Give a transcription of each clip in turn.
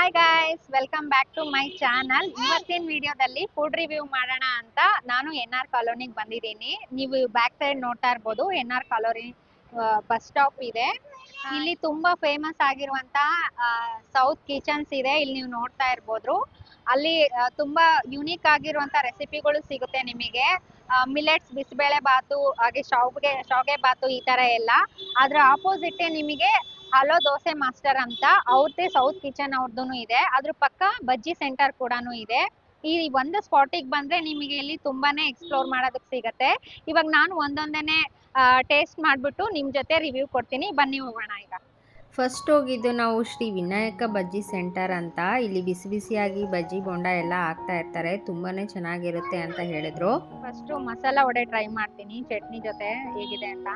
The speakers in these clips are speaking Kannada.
Hi guys, welcome back to my channel. ಇವತ್ತಿನ ವಿಡಿಯೋದಲ್ಲಿ ಫುಡ್ ರಿವ್ಯೂ ಮಾಡೋಣ ಅಂತ ನಾನು NR ಕಾಲೋನಿಗೆ ಬಂದಿದ್ದೀನಿ. ನೀವು ಬ್ಯಾಕ್ ಸೈಡ್ ನೋಡ್ತಾ ಇರ್ಬೋದು, NR ಕಾಲೋನಿ ಬಸ್ ಸ್ಟಾಪ್ ಇದೆ. ಇಲ್ಲಿ ತುಂಬಾ ಫೇಮಸ್ ಆಗಿರುವಂತ ಸೌತ್ ಕಿಚನ್ಸ್ ಇದೆ. ಇಲ್ಲಿ ನೀವು ನೋಡ್ತಾ ಇರ್ಬೋದು. ಅಲ್ಲಿ ತುಂಬಾ ಯುನೀಕ್ ಆಗಿರುವಂತ ರೆಸಿಪಿಗಳು ಸಿಗುತ್ತೆ ನಿಮಗೆ. ಮಿಲೆಟ್ಸ್ ಬಿಸಿಬೇಳೆ ಬಾತು, ಹಾಗೆ ಶಾವ್ಗೆ ಬಾತು, ಈ ತರ ಎಲ್ಲ. ಅದ್ರ ಆಪೋಸಿಟ್ ನಿಮಗೆ ಹಲೋ ದೋಸೆ ಮಾಸ್ಟರ್ ಅಂತ ಅವ್ರದ್ದೇ ಸೌತ್ ಕಿಚನ್ ಅವ್ರದ್ದು ಇದೆ. ಅದ್ರ ಪಕ್ಕ ಬಜ್ಜಿ ಸೆಂಟರ್ ಕೂಡ ಇದೆ. ಈ ಒಂದು ಸ್ಪಾಟಿಗೆ ಬಂದ್ರೆ ನಿಮಗೆ ಇಲ್ಲಿ ತುಂಬಾನೇ ಎಕ್ಸ್ಪ್ಲೋರ್ ಮಾಡೋದಕ್ಕೆ ಸಿಗತ್ತೆ. ಇವಾಗ ನಾನು ಒಂದೊಂದೇನೆ ಟೇಸ್ಟ್ ಮಾಡ್ಬಿಟ್ಟು ನಿಮ್ ಜೊತೆ ರಿವ್ಯೂ ಕೊಡ್ತೀನಿ. ಬನ್ನಿ ಹೋಗೋಣ ಈಗ. ಫಸ್ಟ್ ಹೋಗಿದ್ದು ನಾವು ಶ್ರೀ ವಿನಾಯಕ ಬಜ್ಜಿ ಸೆಂಟರ್ ಅಂತ. ಇಲ್ಲಿ ಬಿಸಿ ಬಿಸಿಯಾಗಿ ಬಜ್ಜಿ ಬೋಂಡ ಎಲ್ಲ ಹಾಕ್ತಾ ಇರ್ತಾರೆ, ತುಂಬಾನೇ ಚೆನ್ನಾಗಿರುತ್ತೆ ಅಂತ ಹೇಳಿದ್ರು. ಫಸ್ಟ್ ಮಸಾಲಾ ವಡೆ ಟ್ರೈ ಮಾಡ್ತೀನಿ ಚಟ್ನಿ ಜೊತೆ ಹೇಗಿದೆ ಅಂತ.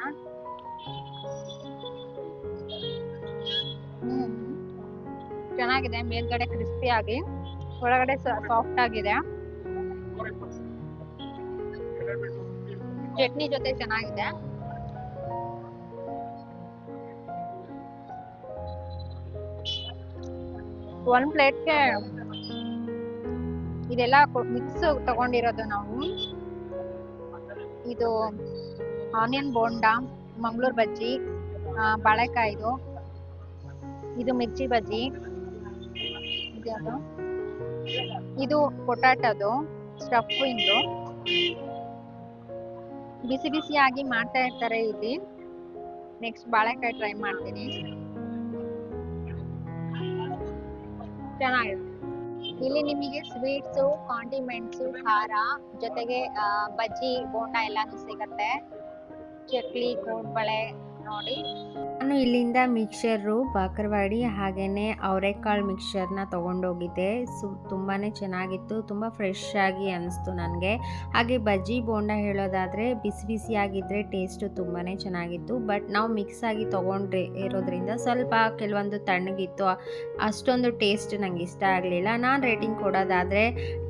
ಚೆನ್ನಾಗಿದೆ, ಮೇಲ್ಗಡೆ ಕ್ರಿಸ್ಪಿ ಆಗಿ ಒಳಗಡೆ ಸಾಫ್ಟ್ ಆಗಿದೆ. ಚಟ್ನಿ ಜೊತೆ ಚೆನ್ನಾಗಿದೆ. ಒಂದ್ ಪ್ಲೇಟ್ಗೆ ಇದೆಲ್ಲ ಮಿಕ್ಸ್ ತಗೊಂಡಿರೋದು ನಾವು. ಇದು ಆನಿಯನ್ ಬೋಂಡ, ಮಂಗಳೂರು ಬಜ್ಜಿ, ಬಾಳೆಕಾಯ್ದು, ಇದು ಮಿರ್ಚಿ ಬಜ್ಜಿ, ಇದು ಪೊಟ್ಯಾಟೋದು ಸ್ಟಫಿಂಗು. ಬಿಸಿ ಬಿಸಿಯಾಗಿ ಮಾಡ್ತಾ ಇರ್ತಾರೆ ಇಲ್ಲಿ. ನೆಕ್ಸ್ಟ್ ಬಾಳೆಕಾಯಿ ಟ್ರೈ ಮಾಡ್ತೀನಿ. ಚೆನ್ನಾಗಿದೆ. ಇಲ್ಲಿ ನಿಮಗೆ ಸ್ವೀಟ್ಸು, ಕಾಂಡಿಮೆಂಟ್ಸು, ಖಾರ ಜೊತೆಗೆ ಬಜ್ಜಿ ಬೋಂಡ ಎಲ್ಲಾನು ಸಿಗತ್ತೆ. ಚಕ್ಲಿ, ಕೋಡ್ಬಳೆ ನೋಡಿ. ನಾನು ಇಲ್ಲಿಂದ ಮಿಕ್ಸರು, ಬಾಕರವಾಡಿ ಹಾಗೇನೆ ಅವರೆಕಾಳು ಮಿಕ್ಸರ್ನ ತೊಗೊಂಡೋಗಿದ್ದೆ. ತುಂಬಾ ಚೆನ್ನಾಗಿತ್ತು, ತುಂಬ ಫ್ರೆಶ್ ಆಗಿ ಅನಿಸ್ತು ನನಗೆ. ಹಾಗೆ ಬಜ್ಜಿ ಬೋಂಡ ಹೇಳೋದಾದರೆ ಬಿಸಿ ಬಿಸಿಯಾಗಿದ್ದರೆ ಟೇಸ್ಟು ತುಂಬಾ ಚೆನ್ನಾಗಿತ್ತು. ಬಟ್ ನಾವು ಮಿಕ್ಸ್ ಆಗಿ ಇರೋದ್ರಿಂದ ಸ್ವಲ್ಪ ಕೆಲವೊಂದು ತಣ್ಣಗಿತ್ತು, ಅಷ್ಟೊಂದು ಟೇಸ್ಟ್ ನನಗೆ ಇಷ್ಟ ಆಗಲಿಲ್ಲ. ನಾನು ರೇಟಿಂಗ್ ಕೊಡೋದಾದರೆ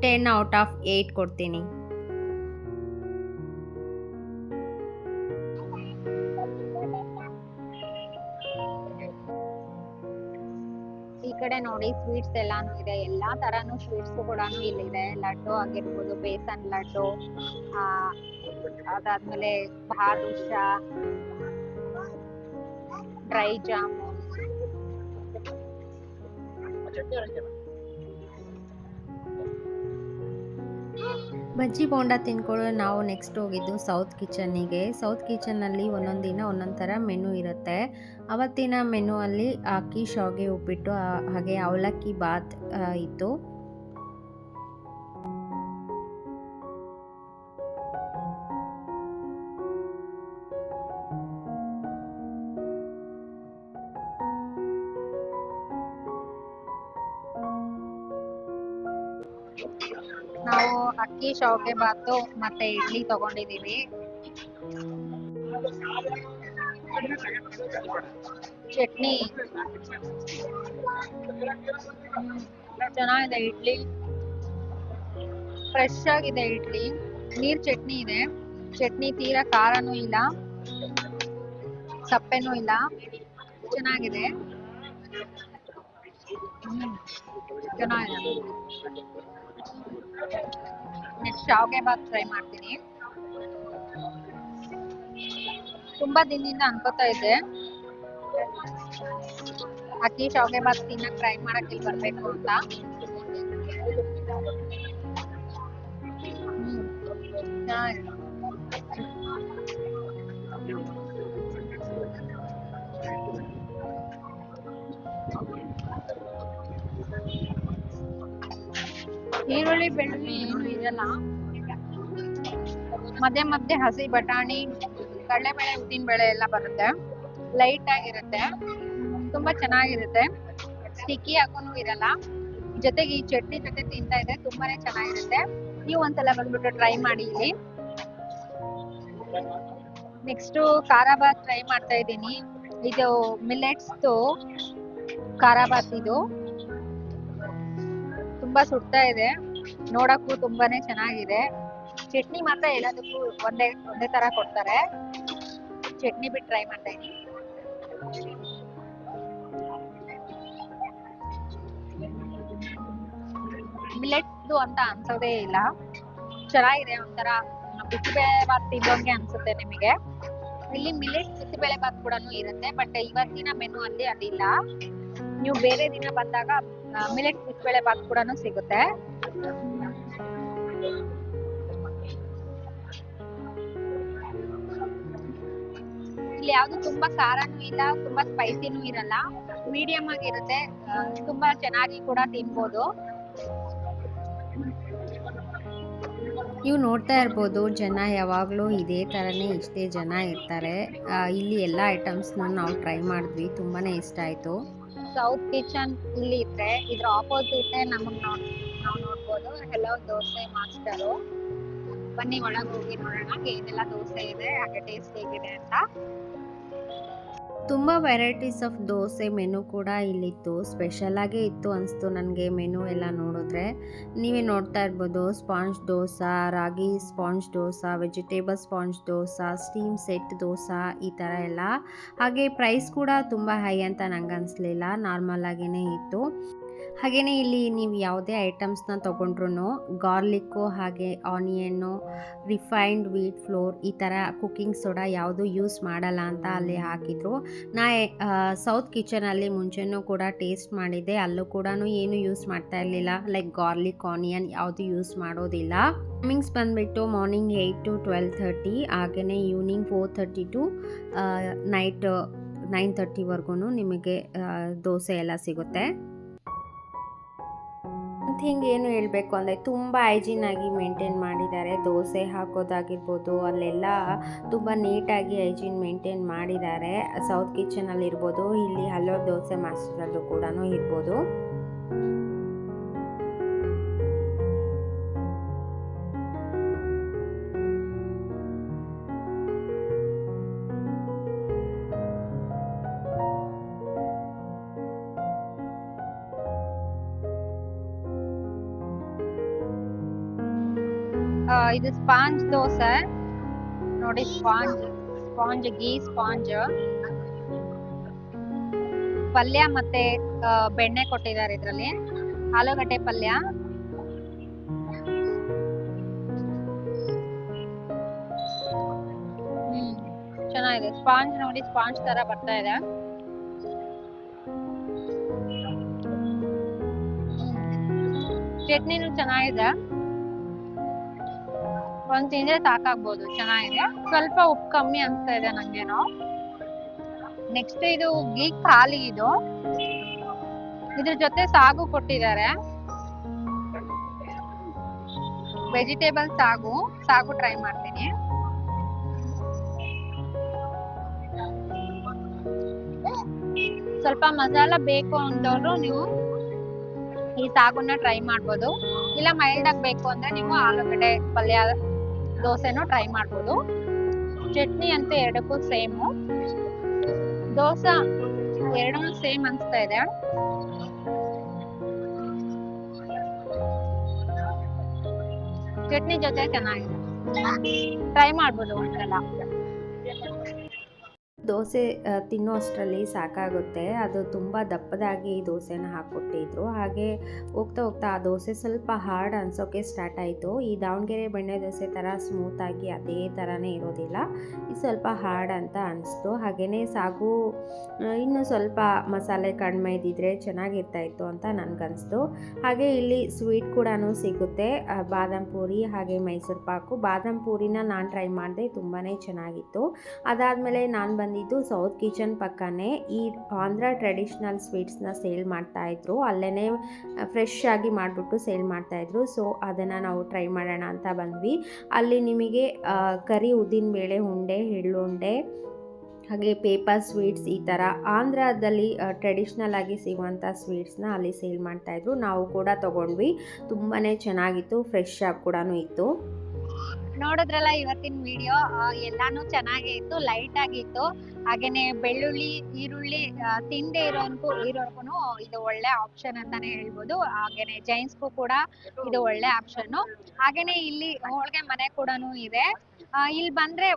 10/8 ಕೊಡ್ತೀನಿ. ಈ ಕಡೆ ನೋಡಿ ಸ್ವೀಟ್ಸ್ ಎಲ್ಲಾನು ಇದೆ. ಎಲ್ಲಾ ತರಾನು ಸ್ವೀಟ್ಸ್ ಕೂಡ ಇಲ್ಲಿದೆ. ಲಡ್ಡು ಆಗಿರ್ಬೋದು, ಬೇಸನ್ ಲಡ್ಡು, ಅದಾದ್ಮೇಲೆ ಬಾದುಷಾ, ಡ್ರೈ ಜಾಮೂನ್. ಬಜ್ಜಿ ಬೋಂಡ ತಿನ್ಕೊಂಡು ನಾವು ನೆಕ್ಸ್ಟ್ ಹೋಗಿದ್ದು ಸೌತ್ ಕಿಚನ್ನಿಗೆ. ಸೌತ್ ಕಿಚನ್ನಲ್ಲಿ ಒಂದೊಂದು ದಿನ ಒಂದೊಂದು ಥರ ಮೆನು ಇರುತ್ತೆ. ಅವತ್ತಿನ ಮೆನು ಅಲ್ಲಿ ಅಕ್ಕಿ ಶಾವ್ಗೆ ಉಪ್ಪಿಟ್ಟು ಹಾಗೆ ಅವಲಕ್ಕಿ ಬಾತ್ ಇತ್ತು. ನಾವು ಅಕ್ಕಿ ಶಾವ್ಗೆ ಬಾತು ಮತ್ತೆ ಇಡ್ಲಿ ತಗೊಂಡಿದೀವಿ. ಚಟ್ನಿ ಚೆನ್ನಾಗಿದೆ. ಇಡ್ಲಿ ಫ್ರೆಶ್ ಆಗಿದೆ. ಇಡ್ಲಿ ನೀರ್ ಚಟ್ನಿ ಇದೆ. ಚಟ್ನಿ ತೀರಾ ಖಾರನೂ ಇಲ್ಲ, ಸಪ್ಪೆನೂ ಇಲ್ಲ, ಚೆನ್ನಾಗಿದೆ. ಚೆನ್ನಾಗಿದೆ. ನೆಕ್ಸ್ಟ್ ಶಾವ್ಗೆ ಬಾತ್ ಟ್ರೈ ಮಾಡ್ತೀನಿ. ತುಂಬಾ ದಿನದಿಂದ ಅನ್ಕೋತಾ ಇದ್ದೆ ಅಕ್ಕಿ ಶಾವ್ಗೆ ಬಾತ್ ತಿನ್ನಕ್ ಟ್ರೈ ಮಾಡಕ್ ಇಲ್ಲಿ ಬರ್ಬೇಕು ಅಂತ. ಈರುಳ್ಳಿ ಬೆಳ್ಳುಳ್ಳಿ ಏನು ಇರಲ್ಲ. ಮಧ್ಯೆ ಮಧ್ಯೆ ಹಸಿ ಬಟಾಣಿ, ಕಡಲೆಬೇಳೆ, ಉದ್ದಿನ ಬೇಳೆ ಎಲ್ಲ ಬರುತ್ತೆ. ಲೈಟ್ ಆಗಿರುತ್ತೆ, ತುಂಬಾ ಚೆನ್ನಾಗಿರುತ್ತೆ. ಸ್ಟಿಕ್ಕಿ ಹಾಕೋನು ಇರಲ್ಲ. ಜೊತೆಗೆ ಈ ಚಟ್ನಿ ಜೊತೆ ತಿಂತಾ ಇದ್ರೆ ತುಂಬಾನೇ ಚೆನ್ನಾಗಿರುತ್ತೆ. ನೀವು ಒಂದ್ಸಲ ಬಂದ್ಬಿಟ್ಟು ಟ್ರೈ ಮಾಡಿ ಇಲ್ಲಿ. ನೆಕ್ಸ್ಟ್ ಖಾರ ಬಾತ್ ಟ್ರೈ ಮಾಡ್ತಾ ಇದ್ದೀನಿ. ಇದು ಮಿಲೆಟ್ಸ್ ಖಾರ ಬಾತ್. ಇದು ತುಂಬಾ ಸುಡ್ತಾ ಇದೆ, ನೋಡಕ್ಕೂ ತುಂಬಾನೇ ಚೆನ್ನಾಗಿದೆ. ಚಟ್ನಿ ಮಾತ್ರ ಎಲ್ಲದಕ್ಕೂ ಒಂದೇ ತರ ಕೊಡ್ತಾರೆ. ಚಟ್ನಿ ಬಿಟ್ಟು ಟ್ರೈ ಮಾಡ್ತಾ ಇದ್ದೀನಿ. ಮಿಲೆಟ್ದು ಅಂತ ಅನ್ಸೋದೇ ಇಲ್ಲ. ಚೆನ್ನಾಗಿದೆ, ಒಂಥರ ಬಿಸಿಬೇಳೆ ಬಾತ್ ತಿಂದಂಗೆ ಅನ್ಸುತ್ತೆ ನಿಮಗೆ. ಇಲ್ಲಿ ಮಿಲೆಟ್ ಬಿಸಿಬೇಳೆ ಬಾತ್ ಕೂಡ ಇರುತ್ತೆ, ಬಟ್ ಇವತ್ತಿನ ಮೆನು ಅಲ್ಲಿ ಅದಿಲ್ಲ. ನೀವು ಬೇರೆ ದಿನ ಬಂದಾಗ ಮಿಲೆಟ್ ಬಿಸಿಬೇಳೆ ಬಾತ್ ಕೂಡ ಸಿಗುತ್ತೆ. ಇಲ್ಲಿ ಯಾವ್ದು ತುಂಬಾ ಖಾರನೂ ಇಲ್ಲ, ತುಂಬಾ ಸ್ಪೈಸಿನೂ ಇರಲ್ಲ, ಮೀಡಿಯಂ ಆಗಿರುತ್ತೆ. ತುಂಬಾ ಚೆನ್ನಾಗಿ ಕೂಡ ತಿನ್ಬೋದು. ನೀವು ನೋಡ್ತಾ ಇರ್ಬೋದು, ಜನ ಯಾವಾಗಲೂ ಇದೇ ಥರನೇ ಇಷ್ಟೇ ಜನ ಇರ್ತಾರೆ. ಇಲ್ಲಿ ಎಲ್ಲ ಐಟಮ್ಸ್ನ ನಾವು ಟ್ರೈ ಮಾಡಿದ್ವಿ, ತುಂಬಾ ಇಷ್ಟ ಆಯಿತು. ಸೌತ್ ಕಿಚನ್ ಇಲ್ಲಿ ಇದ್ರೆ ಇದ್ರ ಆಪೋಸಿಟ್ ನಾವು ನೋಡ್ಬೋದು ಹೆಲೋ ದೋಸೆ ಮಾಸ್ಟರು. ಬನ್ನಿ ಒಳಗೆ ಹೋಗಿ ನೋಡೋಣ ಏನೆಲ್ಲ ದೋಸೆ ಇದೆ, ಹಾಗೆ ಟೇಸ್ಟ್ ಹೇಗಿದೆ ಅಂತ. ತುಂಬ ವೆರೈಟೀಸ್ ಆಫ್ ದೋಸೆ ಮೆನು ಕೂಡ ಇಲ್ಲಿತ್ತು, ಸ್ಪೆಷಲಾಗೇ ಇತ್ತು ಅನಿಸ್ತು ನನಗೆ ಮೆನು ಎಲ್ಲ ನೋಡಿದ್ರೆ. ನೀವೇ ನೋಡ್ತಾ ಇರ್ಬೋದು, sponge dosa, ragi sponge dosa, vegetable sponge dosa, steam set dosa, ಈ ಥರ ಎಲ್ಲ. ಹಾಗೆ ಪ್ರೈಸ್ ಕೂಡ ತುಂಬ ಹೈ ಅಂತ ನಂಗೆ ಅನಿಸ್ಲಿಲ್ಲ, ನಾರ್ಮಲ್ ಆಗೇ ಇತ್ತು. ಹಾಗೆಯೇ ಇಲ್ಲಿ ನೀವು ಯಾವುದೇ ಐಟಮ್ಸ್ನ ತೊಗೊಂಡ್ರು ಗಾರ್ಲಿಕ್ಕು ಹಾಗೆ ಆನಿಯನ್ನು, ರಿಫೈನ್ಡ್ ವೀಟ್ ಫ್ಲೋರ್, ಈ ಥರ ಕುಕ್ಕಿಂಗ್ ಸೋಡಾ ಯಾವುದು ಯೂಸ್ ಮಾಡಲ್ಲ ಅಂತ ಅಲ್ಲಿ ಹಾಕಿದ್ರು. ನಾ ಸೌತ್ ಕಿಚನಲ್ಲಿ ಮುಂಚೆನೂ ಕೂಡ ಟೇಸ್ಟ್ ಮಾಡಿದ್ದೆ, ಅಲ್ಲೂ ಕೂಡ ಏನು ಯೂಸ್ ಮಾಡ್ತಾ ಇರಲಿಲ್ಲ, ಲೈಕ್ ಗಾರ್ಲಿಕ್ ಆನಿಯನ್ ಯಾವುದು ಯೂಸ್ ಮಾಡೋದಿಲ್ಲ. ಟೈಮಿಂಗ್ಸ್ ಬಂದುಬಿಟ್ಟು ಮಾರ್ನಿಂಗ್ 8 to 12:30, ಹಾಗೆಯೇ ಈವ್ನಿಂಗ್ 4:30 to ನೈಟ್ 9:30ವರೆಗೂ ನಿಮಗೆ ದೋಸೆ ಎಲ್ಲ ಸಿಗುತ್ತೆ. ಥಿಂಗ್ ಏನು ಹೇಳಬೇಕು ಅಂದರೆ ತುಂಬ ಹೈಜೀನಾಗಿ ಮೇಂಟೈನ್ ಮಾಡಿದ್ದಾರೆ. ದೋಸೆ ಹಾಕೋದಾಗಿರ್ಬೋದು, ಅಲ್ಲೆಲ್ಲ ತುಂಬ ನೀಟಾಗಿ ಹೈಜೀನ್ ಮೇಂಟೈನ್ ಮಾಡಿದ್ದಾರೆ. ಸೌತ್ ಕಿಚನಲ್ಲಿ ಇರ್ಬೋದು, ಇಲ್ಲಿ ಹಲೋ ದೋಸೆ ಮಾಸ್ಟರಲ್ಲೂ ಕೂಡ ಇರ್ಬೋದು. ಇದು ಸ್ಪಾಂಜ್ ದೋಸೆ ನೋಡಿ, ಸ್ಪಾಂಜ್ ಗೀ ಸ್ಪಾಂಜ್ ಪಲ್ಯ ಮತ್ತೆ ಬೆಣ್ಣೆ ಕೊಟ್ಟಿದ್ದಾರೆ. ಇದ್ರಲ್ಲಿ ಆಲೂಗಡ್ಡೆ ಪಲ್ಯ, ಚೆನ್ನಾಗಿದೆ. ಸ್ಪಾಂಜ್ ನೋಡಿ, ಸ್ಪಾಂಜ್ ತರ ಬರ್ತಾ ಇದೆ. ಚಟ್ನಿನೂ ಚೆನ್ನಾಗಿದೆ, ಒಂದ್ ತಿಂದ್ರೆ ಸಾಕಾಗ್ಬೋದು, ಚೆನ್ನಾಗಿದೆ. ಸ್ವಲ್ಪ ಉಪ್ಪು ಕಮ್ಮಿ ಅನ್ಸ್ತಾ ಇದೆ ನಂಗೇನೋ. ನೆಕ್ಸ್ಟ್ ಇದು ಗೀ ಖಾಲಿ, ಇದ್ರ ಜೊತೆ ಸಾಗು ಕೊಟ್ಟಿದ್ದಾರೆ, ವೆಜಿಟೇಬಲ್ ಸಾಗು ಟ್ರೈ ಮಾಡ್ತೀನಿ. ಸ್ವಲ್ಪ ಮಸಾಲ ಬೇಕು ಅಂತವ್ರು ನೀವು ಈ ಸಾಗುನ ಟ್ರೈ ಮಾಡ್ಬೋದು, ಇಲ್ಲ ಮೈಲ್ಡ್ ಆಗಿ ಬೇಕು ಅಂದ್ರೆ ನೀವು ಆಲೂಗಡ್ಡೆ ಪಲ್ಯ ದೋಸೆನೂ ಟ್ರೈ ಮಾಡ್ಬೋದು. ಚಟ್ನಿ ಅಂತೂ ಎರಡಕ್ಕೂ ಸೇಮು, ದೋಸೆ ಎರಡೂ ಸೇಮ್ ಅನ್ಸ್ತಾ ಇದೆ. ಚಟ್ನಿ ಜೊತೆ ಚೆನ್ನಾಗಿದೆ, ಟ್ರೈ ಮಾಡ್ಬೋದು ಒಂದ್ಸಲ. ದೋಸೆ ತಿನ್ನೋ ಅಷ್ಟರಲ್ಲಿ ಸಾಕಾಗುತ್ತೆ, ಅದು ತುಂಬ ದಪ್ಪದಾಗಿ ದೋಸೆನ ಹಾಕ್ಕೊಟ್ಟಿದ್ರು. ಹಾಗೆ ಹೋಗ್ತಾ ಹೋಗ್ತಾ ಆ ದೋಸೆ ಸ್ವಲ್ಪ ಹಾರ್ಡ್ ಅನ್ಸೋಕ್ಕೆ ಸ್ಟಾರ್ಟ್ ಆಯಿತು. ಈ ದಾವಣಗೆರೆ ಬೆಣ್ಣೆ ದೋಸೆ ಥರ ಸ್ಮೂತಾಗಿ ಅದೇ ಥರನೇ ಇರೋದಿಲ್ಲ, ಇದು ಸ್ವಲ್ಪ ಹಾರ್ಡ್ ಅಂತ ಅನಿಸ್ತು. ಹಾಗೆಯೇ ಸಾಗು ಇನ್ನೂ ಸ್ವಲ್ಪ ಮಸಾಲೆ ಕಡಿಮೆ ಇದ್ದಿದ್ರೆ ಚೆನ್ನಾಗಿರ್ತಾಯಿತ್ತು ಅಂತ ನನಗನ್ನಿಸ್ತು. ಹಾಗೆ ಇಲ್ಲಿ ಸ್ವೀಟ್ ಕೂಡ ಸಿಗುತ್ತೆ, ಬಾದಾಮ್ ಪೂರಿ ಹಾಗೆ ಮೈಸೂರು ಪಾಕು. ಬಾದಾಮ್ ಪೂರಿನ ನಾನು ಟ್ರೈ ಮಾಡಿದೆ, ತುಂಬಾ ಚೆನ್ನಾಗಿತ್ತು. ಅದಾದಮೇಲೆ ನಾನು ಬಂದಿದ್ದು ಸೌತ್ ಕಿಚನ್ ಪಕ್ಕನೇ ಈ ಆಂಧ್ರ ಟ್ರೆಡಿಷ್ನಲ್ ಸ್ವೀಟ್ಸ್ನ ಸೇಲ್ ಮಾಡ್ತಾಯಿದ್ರು, ಅಲ್ಲೇ ಫ್ರೆಶ್ ಆಗಿ ಮಾಡಿಬಿಟ್ಟು ಸೇಲ್ ಮಾಡ್ತಾಯಿದ್ರು. ಸೊ ಅದನ್ನು ನಾವು ಟ್ರೈ ಮಾಡೋಣ ಅಂತ ಬಂದ್ವಿ. ಅಲ್ಲಿ ನಿಮಗೆ ಕರಿ ಉದ್ದಿನಬೇಳೆ ಉಂಡೆ, ಎಳ್ಳುಂಡೆ ಹಾಗೆ ಪೇಪರ್ ಸ್ವೀಟ್ಸ್, ಈ ಥರ ಆಂಧ್ರದಲ್ಲಿ ಟ್ರೆಡಿಷ್ನಲ್ ಆಗಿ ಸಿಗುವಂಥ ಸ್ವೀಟ್ಸ್ನ ಅಲ್ಲಿ ಸೇಲ್ ಮಾಡ್ತಾಯಿದ್ರು. ನಾವು ಕೂಡ ತೊಗೊಂಡ್ವಿ, ತುಂಬಾ ಚೆನ್ನಾಗಿತ್ತು, ಫ್ರೆಶ್ ಆಗಿ ಕೂಡ ಇತ್ತು. ನೋಡಿದ್ರಲ್ಲ ಇವತ್ತಿನ ವಿಡಿಯೋ, ಎಲ್ಲಾನು ಚೆನ್ನಾಗೇ ಇತ್ತು, ಲೈಟ್ ಆಗಿತ್ತು. ಹಾಗೇನೆ ಬೆಳ್ಳುಳ್ಳಿ ಈರುಳ್ಳಿ ತಿಂದೆ ಇರೋರ್ಗೂ ಇದು ಒಳ್ಳೆ ಆಪ್ಷನ್ ಅಂತಾನೆ ಹೇಳ್ಬೋದು. ಹಾಗೇನೆ ಜೈನ್ಸ್ಗೂ ಕೂಡ ಇದು ಒಳ್ಳೆ ಆಪ್ಷನ್. ಹಾಗೇನೆ ಇಲ್ಲಿ ಹೋಳಿಗೆ ಮನೆ ಕೂಡ ಇದೆ. ಇಲ್ಲಿ ಬಂದ್ರೆ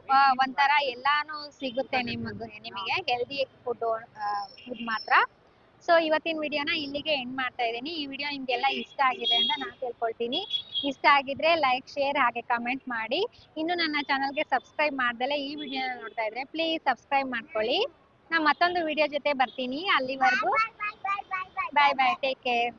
ಒಂಥರ ಎಲ್ಲಾನು ಸಿಗುತ್ತೆ ನಿಮಗೆ ಹೆಲ್ದಿ ಫುಡ್ ಮಾತ್ರ. ಸೊ ಇವತ್ತಿನ ವಿಡಿಯೋನ ಇಲ್ಲಿಗೆ ಎಂಡ್ ಮಾಡ್ತಾ ಇದ್ದೀನಿ. ಈ ವಿಡಿಯೋ ನಿಮ್ಗೆಲ್ಲ ಇಷ್ಟ ಆಗಿದೆ ಅಂತ ನಾನು ತಿಳ್ಕೊಳ್ತೀನಿ. ಇಷ್ಟ ಆಗಿದ್ರೆ ಲೈಕ್, ಶೇರ್ ಹಾಗೆ ಕಮೆಂಟ್ ಮಾಡಿ. ಇನ್ನು ನನ್ನ ಚಾನಲ್ಗೆ ಸಬ್ಸ್ಕ್ರೈಬ್ ಮಾಡ್ದಲೆ ಈ ವಿಡಿಯೋನ ನೋಡ್ತಾ ಇದ್ರೆ ಪ್ಲೀಸ್ ಸಬ್ಸ್ಕ್ರೈಬ್ ಮಾಡ್ಕೊಳ್ಳಿ. ನಾ ಮತ್ತೊಂದು ವಿಡಿಯೋ ಜೊತೆ ಬರ್ತೀನಿ. ಅಲ್ಲಿವರೆಗೂ ಬಾಯ್ ಬಾಯ್, ಟೇಕ್ ಕೇರ್.